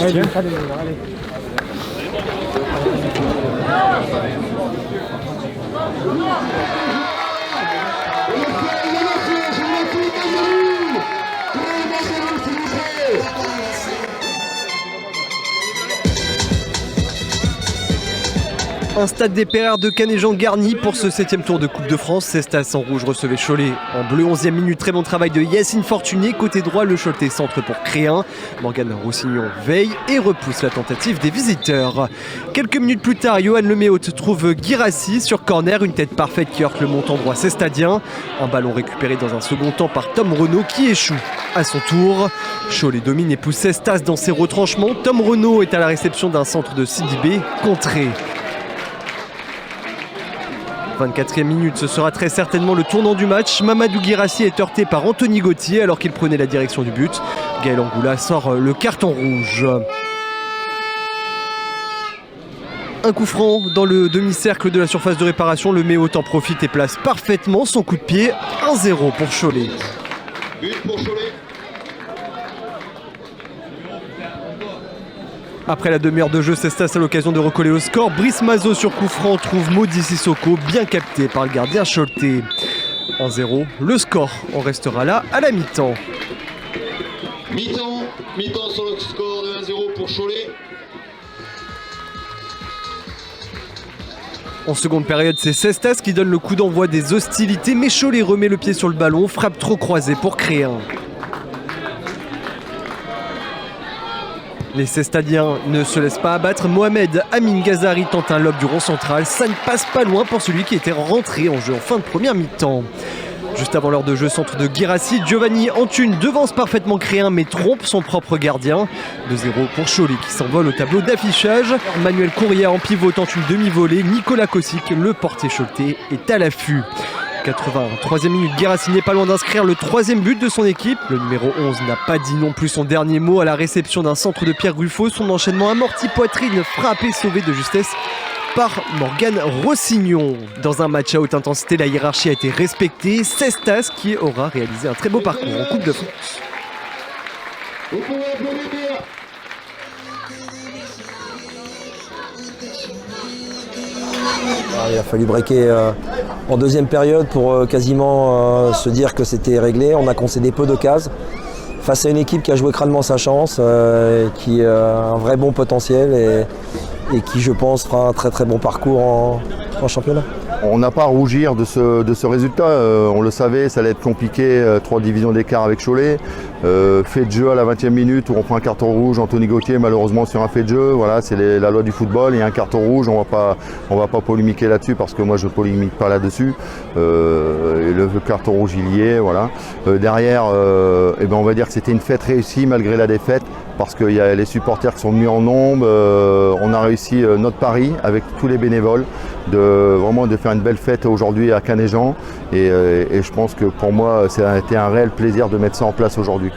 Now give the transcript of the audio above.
Allez. Un stade des Perrères de Canéjan garni pour ce 7e tour de Coupe de France. Cestas en rouge recevait Cholet en bleu. 11e minute, très bon travail de Yacine Fortuné. Côté droit, le Choletais centre pour Créin. Morgane Roussillon veille et repousse la tentative des visiteurs. Quelques minutes plus tard, Johan Leméaut trouve Guirassi sur corner. Une tête parfaite qui heurte le montant droit cestadien. Un ballon récupéré dans un second temps par Tom Renaud qui échoue à son tour. Cholet domine et pousse Cestas dans ses retranchements. Tom Renaud est à la réception d'un centre de Sidibé contré. 24e minute, ce sera très certainement le tournant du match. Mamadou Guirassi est heurté par Anthony Gauthier alors qu'il prenait la direction du but. Gaël Angoula sort le carton rouge. Un coup franc dans le demi-cercle de la surface de réparation. Le Méaut en profite et place parfaitement son coup de pied. 1-0 pour Cholet. But pour Cholet. Après la demi-heure de jeu, Cestas a l'occasion de recoller au score. Brice Mazot sur coup franc trouve Maudit Sissoko, bien capté par le gardien choletais. 1-0, le score en restera là à la mi-temps. Mi-temps sur le score de 1-0 pour Cholet. En seconde période, c'est Cestas qui donne le coup d'envoi des hostilités, mais Cholet remet le pied sur le ballon, frappe trop croisée pour Créin. Les Cestadiens ne se laissent pas abattre. Mohamed Amin Ghazari tente un lob du rond central. Ça ne passe pas loin pour celui qui était rentré en jeu en fin de première mi-temps. Juste avant l'heure de jeu, centre de Guirassi, Giovanni Antune devance parfaitement Créin mais trompe son propre gardien. 2-0 pour Cholet qui s'envole au tableau d'affichage. Manuel Courrier en pivot tente une demi-volée. Nicolas Kossic, le portier choletais, est à l'affût. 83e minute, Guirassi n'est pas loin d'inscrire le 3e but de son équipe. Le numéro 11 n'a pas dit non plus son dernier mot à la réception d'un centre de Pierre Ruffo. Son enchaînement amorti poitrine, frappé, sauvé de justesse par Morgane Roussillon. Dans un match à haute intensité, la hiérarchie a été respectée. Cestas qui aura réalisé un très beau parcours en Coupe de France. Vous pouvez applaudir. Il a fallu breaker en deuxième période pour quasiment se dire que c'était réglé. On a concédé peu de cases face à une équipe qui a joué crânement sa chance, qui a un vrai bon potentiel et qui, je pense, fera un très très bon parcours en championnat. On n'a pas à rougir de ce résultat, on le savait, ça allait être compliqué, 3 divisions d'écart avec Cholet. Fait de jeu à la 20e minute où on prend un carton rouge, Anthony Gauthier malheureusement sur un fait de jeu, voilà, c'est la loi du football, il y a un carton rouge, on va pas polémiquer là-dessus parce que moi je ne polémique pas là-dessus. Le carton rouge il y est, voilà. Derrière, on va dire que c'était une fête réussie malgré la défaite parce qu'il y a les supporters qui sont venus en nombre, on a réussi notre pari avec tous les bénévoles de faire une belle fête aujourd'hui à Canéjan et je pense que pour moi ça a été un réel plaisir de mettre ça en place aujourd'hui.